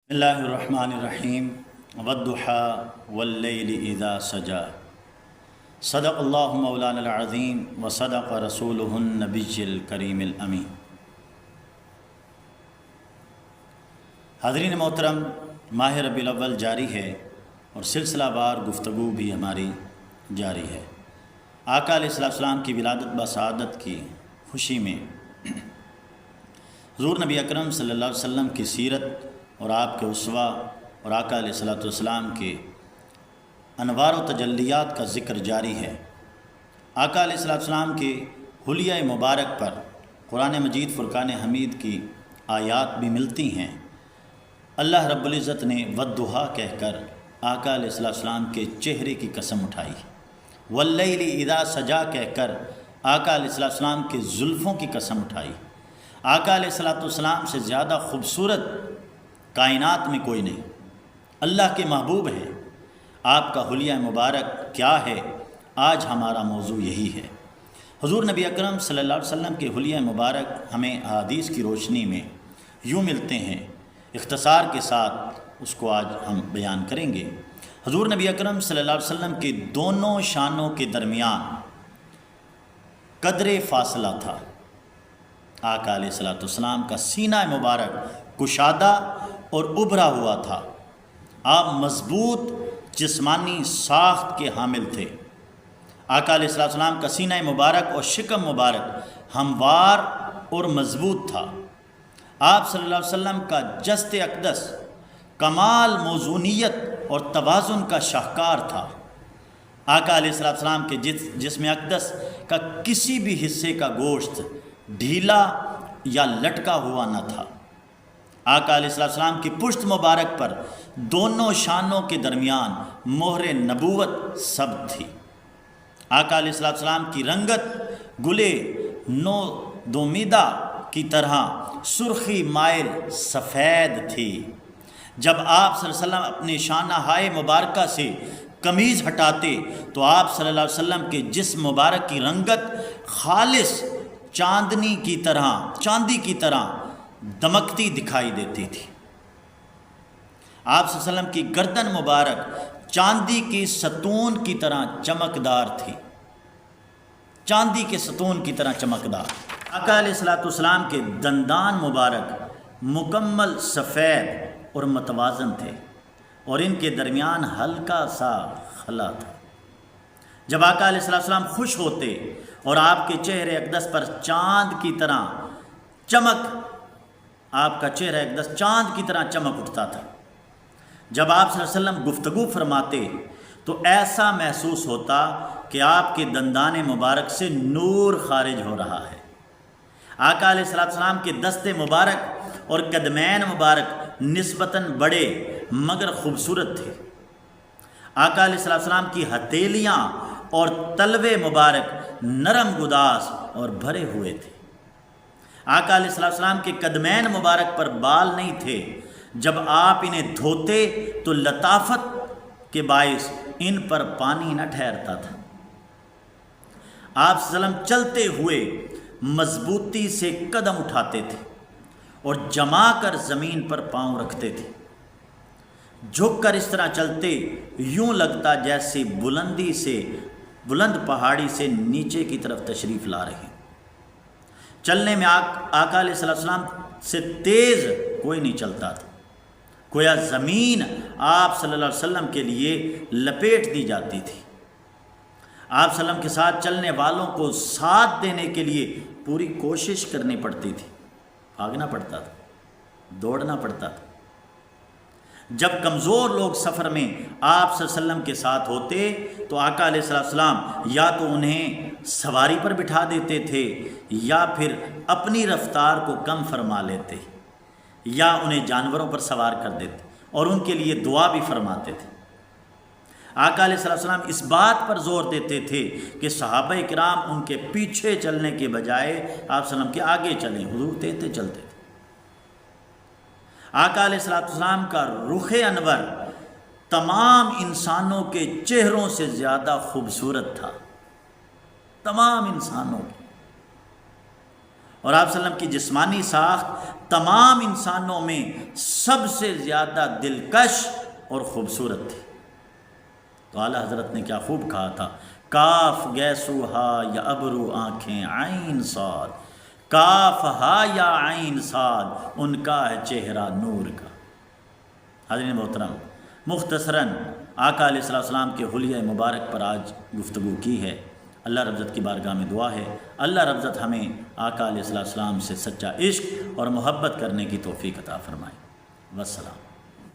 بسم اللہ الرحمن الرحیم والضحى واللیل اذا سجا صدق اللہ مولانا العظیم وصدق رسولہ النبی الکریم الامین۔ حاضرین محترم، ماہ ربیع الاول جاری ہے اور سلسلہ وار گفتگو بھی ہماری جاری ہے۔ آقا علیہ السلام کی ولادت بسعادت کی خوشی میں حضور نبی اکرم صلی اللہ علیہ وسلم کی سیرت اور آپ کے اسوہ اور آقا علیہ السلام کے انوار و تجلیات کا ذکر جاری ہے۔ آقا علیہ السلام کے حلیہ مبارک پر قرآن مجید فرقان حمید کی آیات بھی ملتی ہیں۔ اللہ رب العزت نے والضحیٰ کہہ کر آقا علیہ السلام کے چہرے کی قسم اٹھائی، واللیل اذا سجا کہہ کر آقا علیہ السلام کے زلفوں کی قسم اٹھائی۔ آقا علیہ السلام سے زیادہ خوبصورت کائنات میں کوئی نہیں، اللہ کے محبوب ہے۔ آپ کا حلیہ مبارک کیا ہے؟ آج ہمارا موضوع یہی ہے۔ حضور نبی اکرم صلی اللہ علیہ وسلم کے حلیہ مبارک ہمیں احادیث کی روشنی میں یوں ملتے ہیں، اختصار کے ساتھ اس کو آج ہم بیان کریں گے۔ حضور نبی اکرم صلی اللہ علیہ وسلم کے دونوں شانوں کے درمیان قدر فاصلہ تھا۔ آقا علیہ السلام کا سینہ مبارک کشادہ اور ابھرا ہوا تھا۔ آپ مضبوط جسمانی ساخت کے حامل تھے۔ آقا علیہ السلام کا سینہ مبارک اور شکم مبارک ہموار اور مضبوط تھا۔ آپ صلی اللہ علیہ وسلم کا جسد اقدس کمال موزونیت اور توازن کا شاہکار تھا۔ آقا علیہ السلام کے جسم اقدس کا کسی بھی حصے کا گوشت ڈھیلا یا لٹکا ہوا نہ تھا۔ آقا علیہ السلام کی پشت مبارک پر دونوں شانوں کے درمیان مہر نبوت ثبت تھی۔ آقا علیہ السلام کی رنگت گلے نو دومیدہ کی طرح سرخی مائل سفید تھی۔ جب آپ صلی اللہ علیہ وسلم اپنے شانہ ہائے مبارکہ سے قمیض ہٹاتے تو آپ صلی اللہ علیہ وسلم کے جسم مبارک کی رنگت خالص چاندی کی طرح دمکتی دکھائی دیتی تھی۔ آپ صلی اللہ علیہ وسلم کی گردن مبارک چاندی کی ستون کی طرح چمکدار تھی، چاندی کے ستون کی طرح چمکدار۔ آقا علیہ السلام کے دندان مبارک مکمل سفید اور متوازن تھے اور ان کے درمیان ہلکا سا خلا تھا۔ جب آقا علیہ السلام خوش ہوتے اور آپ کے چہرے اقدس پر چاند کی طرح آپ کا چہرہ اقدس چاند کی طرح چمک اٹھتا تھا۔ جب آپ صلی اللہ علیہ وسلم گفتگو فرماتے تو ایسا محسوس ہوتا کہ آپ کے دندان مبارک سے نور خارج ہو رہا ہے۔ آقا علیہ السلام کے دست مبارک اور قدمین مبارک نسبتاً بڑے مگر خوبصورت تھے۔ آقا علیہ السلام کی ہتھیلیاں اور تلوے مبارک نرم گداز اور بھرے ہوئے تھے۔ آقا علیہ السلام کے قدمین مبارک پر بال نہیں تھے۔ جب آپ انہیں دھوتے تو لطافت کے باعث ان پر پانی نہ ٹھہرتا تھا۔ آپ صلی اللہ علیہ وسلم چلتے ہوئے مضبوطی سے قدم اٹھاتے تھے اور جما کر زمین پر پاؤں رکھتے تھے۔ جھک کر اس طرح چلتے یوں لگتا جیسے بلند پہاڑی سے نیچے کی طرف تشریف لا رہے ہیں۔ چلنے میں آقا علیہ السلام سے تیز کوئی نہیں چلتا تھا، گویا زمین آپ صلی اللہ علیہ وسلم کے لیے لپیٹ دی جاتی تھی۔ آپ صلی اللہ علیہ وسلم کے ساتھ چلنے والوں کو ساتھ دینے کے لیے پوری کوشش کرنی پڑتی تھی، بھاگنا پڑتا تھا، دوڑنا پڑتا تھا۔ جب کمزور لوگ سفر میں آپ صلی اللہ علیہ وسلم کے ساتھ ہوتے تو آقا علیہ السلام یا تو انہیں سواری پر بٹھا دیتے تھے یا پھر اپنی رفتار کو کم فرما لیتے یا انہیں جانوروں پر سوار کر دیتے اور ان کے لیے دعا بھی فرماتے تھے۔ آقا علیہ السلام اس بات پر زور دیتے تھے کہ صحابہ کرام ان کے پیچھے چلنے کے بجائے آپ صلی اللہ علیہ وسلم کے آگے چلیں، حضور تیتے چلتے تھے۔ آقا علیہ السلام کا رخ انور تمام انسانوں کے چہروں سے زیادہ خوبصورت تھا، تمام انسانوں کے، اور آپ صلی اللہ علیہ وسلم کی جسمانی ساخت تمام انسانوں میں سب سے زیادہ دلکش اور خوبصورت تھی۔ تو اعلیٰ حضرت نے کیا خوب کہا تھا، کاف گیسو ہا یا ابرو آنکھیں عین صاد، کاف ہا یا عین صاد، ان کا ہے چہرہ نور کا۔ حاضرین محترم، مختصراً آقا علیہ السلام کے حلیہ مبارک پر آج گفتگو کی ہے۔ اللہ رب العزت کی بارگاہ میں دعا ہے اللہ رب العزت ہمیں آقا علیہ السلام سے سچا عشق اور محبت کرنے کی توفیق عطا فرمائے۔ والسلام۔